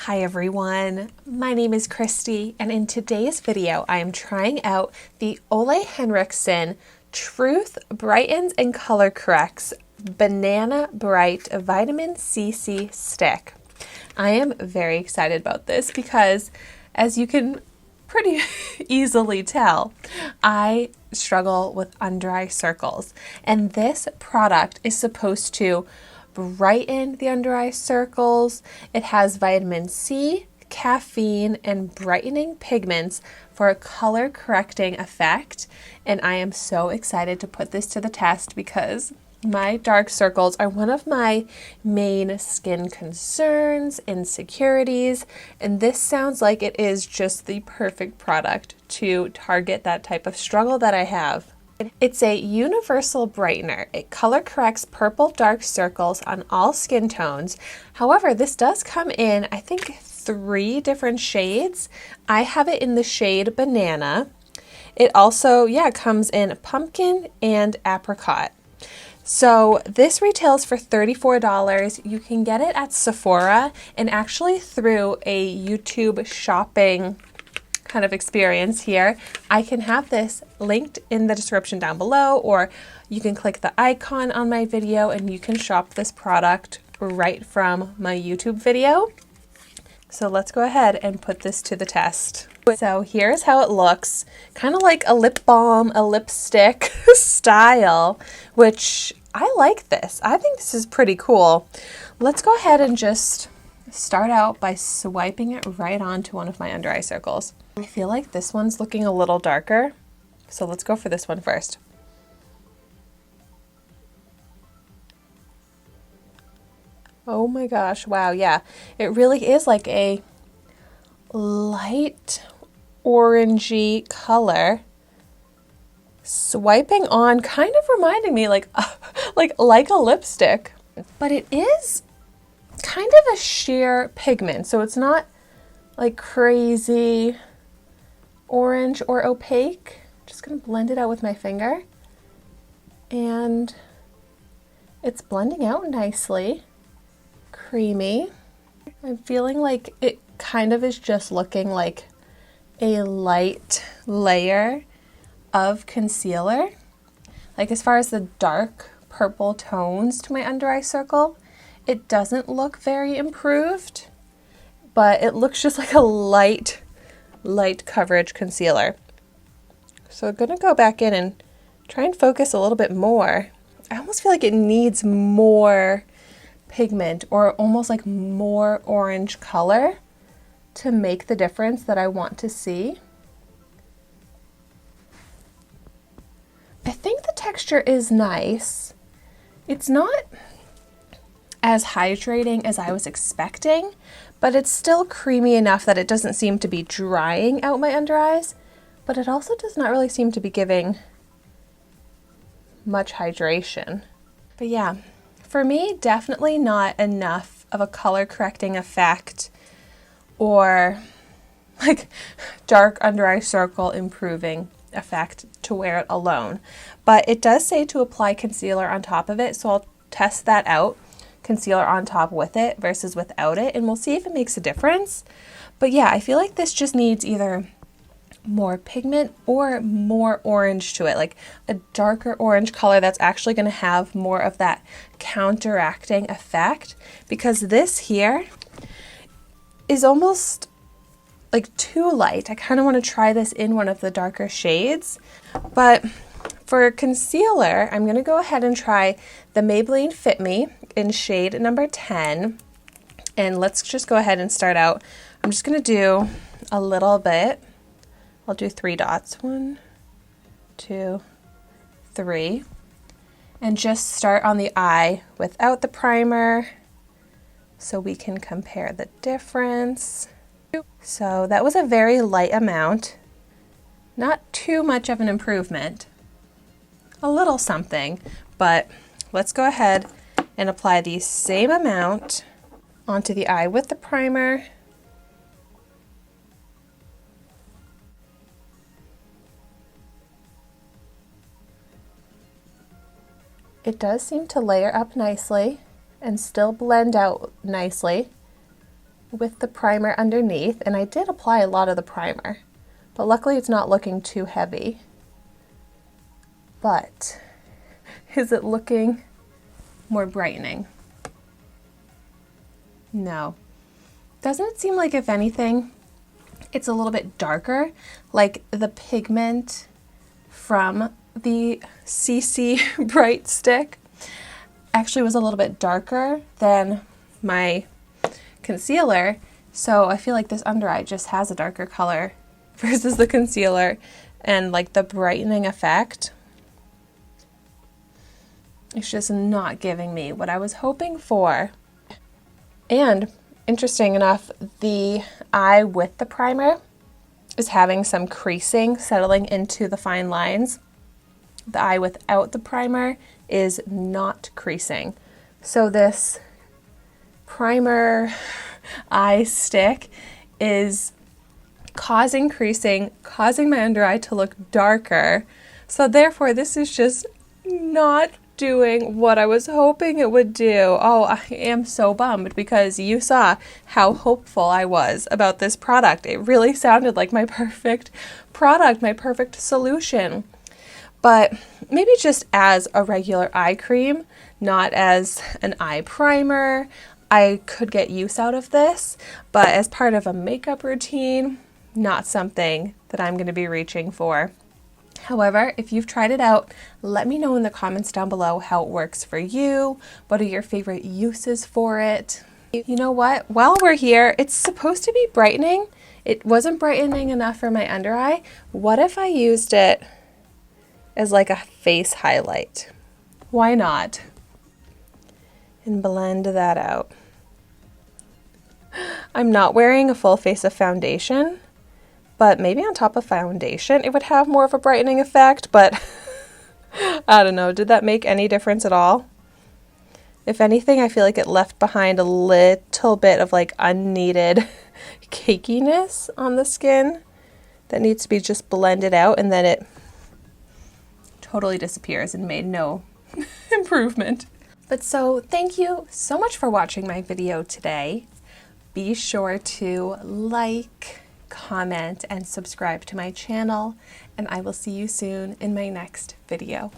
Hi everyone, my name is Christy, and in today's video I am trying out the Olehenriksen Truth Brightens and Color Corrects Banana Bright Vitamin CC Stick. I am very excited about this because, as you can pretty easily tell, I struggle with under eye circles, and this product is supposed to brighten the under eye circles. It has vitamin C, caffeine, and brightening pigments for a color correcting effect. And I am so excited to put this to the test because my dark circles are one of my main skin concerns, insecurities, and this sounds like it is just the perfect product to target that type of struggle that I have. It's a universal brightener. It color corrects purple dark circles on all skin tones. However, this does come in, I think, 3 different shades. I have it in the shade Banana. It also, comes in pumpkin and apricot. So this retails for $34. You can get it at Sephora and actually through a YouTube shopping kind of experience here. I can have this linked in the description down below, or you can click the icon on my video and you can shop this product right from my YouTube video. So let's go ahead and put this to the test. So here's how it looks, kind of like a lip balm, a lipstick style, which I like this. I think this is pretty cool. Let's go ahead and just start out by swiping it right onto one of my under eye circles. I feel like this one's looking a little darker, so let's go for this one first. Oh my gosh, wow, yeah. It really is like a light orangey color. Swiping on, kind of reminding me like a lipstick, but it is kind of a sheer pigment, so it's not like crazy orange or opaque. Just gonna blend it out with my finger, and it's blending out nicely. Creamy. I'm feeling like it kind of is just looking like a light layer of concealer. Like, as far as the dark purple tones to my under eye circle, it doesn't look very improved, but it looks just like a light coverage concealer. So I'm gonna go back in and try and focus a little bit more. I almost feel like it needs more pigment, or almost like more orange color, to make the difference that I want to see. I think the texture is nice. It's not as hydrating as I was expecting, but it's still creamy enough that it doesn't seem to be drying out my under eyes, but it also does not really seem to be giving much hydration. But yeah, for me, definitely not enough of a color correcting effect or like dark under eye circle improving effect to wear it alone. But it does say to apply concealer on top of it, so I'll test that out. Concealer on top with it versus without it, and we'll see if it makes a difference. But yeah, I feel like this just needs either more pigment or more orange to it, like a darker orange color that's actually going to have more of that counteracting effect, because this here is almost like too light. I kind of want to try this in one of the darker shades. But for concealer, I'm going to go ahead and try the Maybelline Fit Me in shade number 10. And let's just go ahead and start out. I'm just going to do a little bit. I'll do 3 dots. 1, 2, 3. And just start on the eye without the primer so we can compare the difference. So that was a very light amount. Not too much of an improvement. A little something, but let's go ahead and apply the same amount onto the eye with the primer. It does seem to layer up nicely and still blend out nicely. with the primer underneath, and I did apply a lot of the primer, but luckily it's not looking too heavy. But is it looking more brightening? No. Doesn't it seem like, if anything, it's a little bit darker? Like the pigment from the CC Bright stick actually was a little bit darker than my concealer. So I feel like this under eye just has a darker color versus the concealer, and like the brightening effect, it's just not giving me what I was hoping for. And interesting enough, the eye with the primer is having some creasing settling into the fine lines. The eye without the primer is not creasing. So this primer eye stick is causing creasing, causing my under eye to look darker. So therefore, this is just not doing what I was hoping it would do. Oh, I am so bummed, because you saw how hopeful I was about this product. It really sounded like my perfect product, my perfect solution. But maybe just as a regular eye cream, not as an eye primer, I could get use out of this. But as part of a makeup routine, not something that I'm going to be reaching for. However, if you've tried it out, let me know in the comments down below how it works for you. What are your favorite uses for it? You know what? While we're here, it's supposed to be brightening. It wasn't brightening enough for my under eye. What if I used it as like a face highlight? Why not? And blend that out. I'm not wearing a full face of foundation, but maybe on top of foundation it would have more of a brightening effect, but I don't know. Did that make any difference at all? If anything, I feel like it left behind a little bit of like unneeded cakiness on the skin that needs to be just blended out, and then it totally disappears and made no improvement. But so thank you so much for watching my video today. Be sure to like, comment, and subscribe to my channel, and I will see you soon in my next video.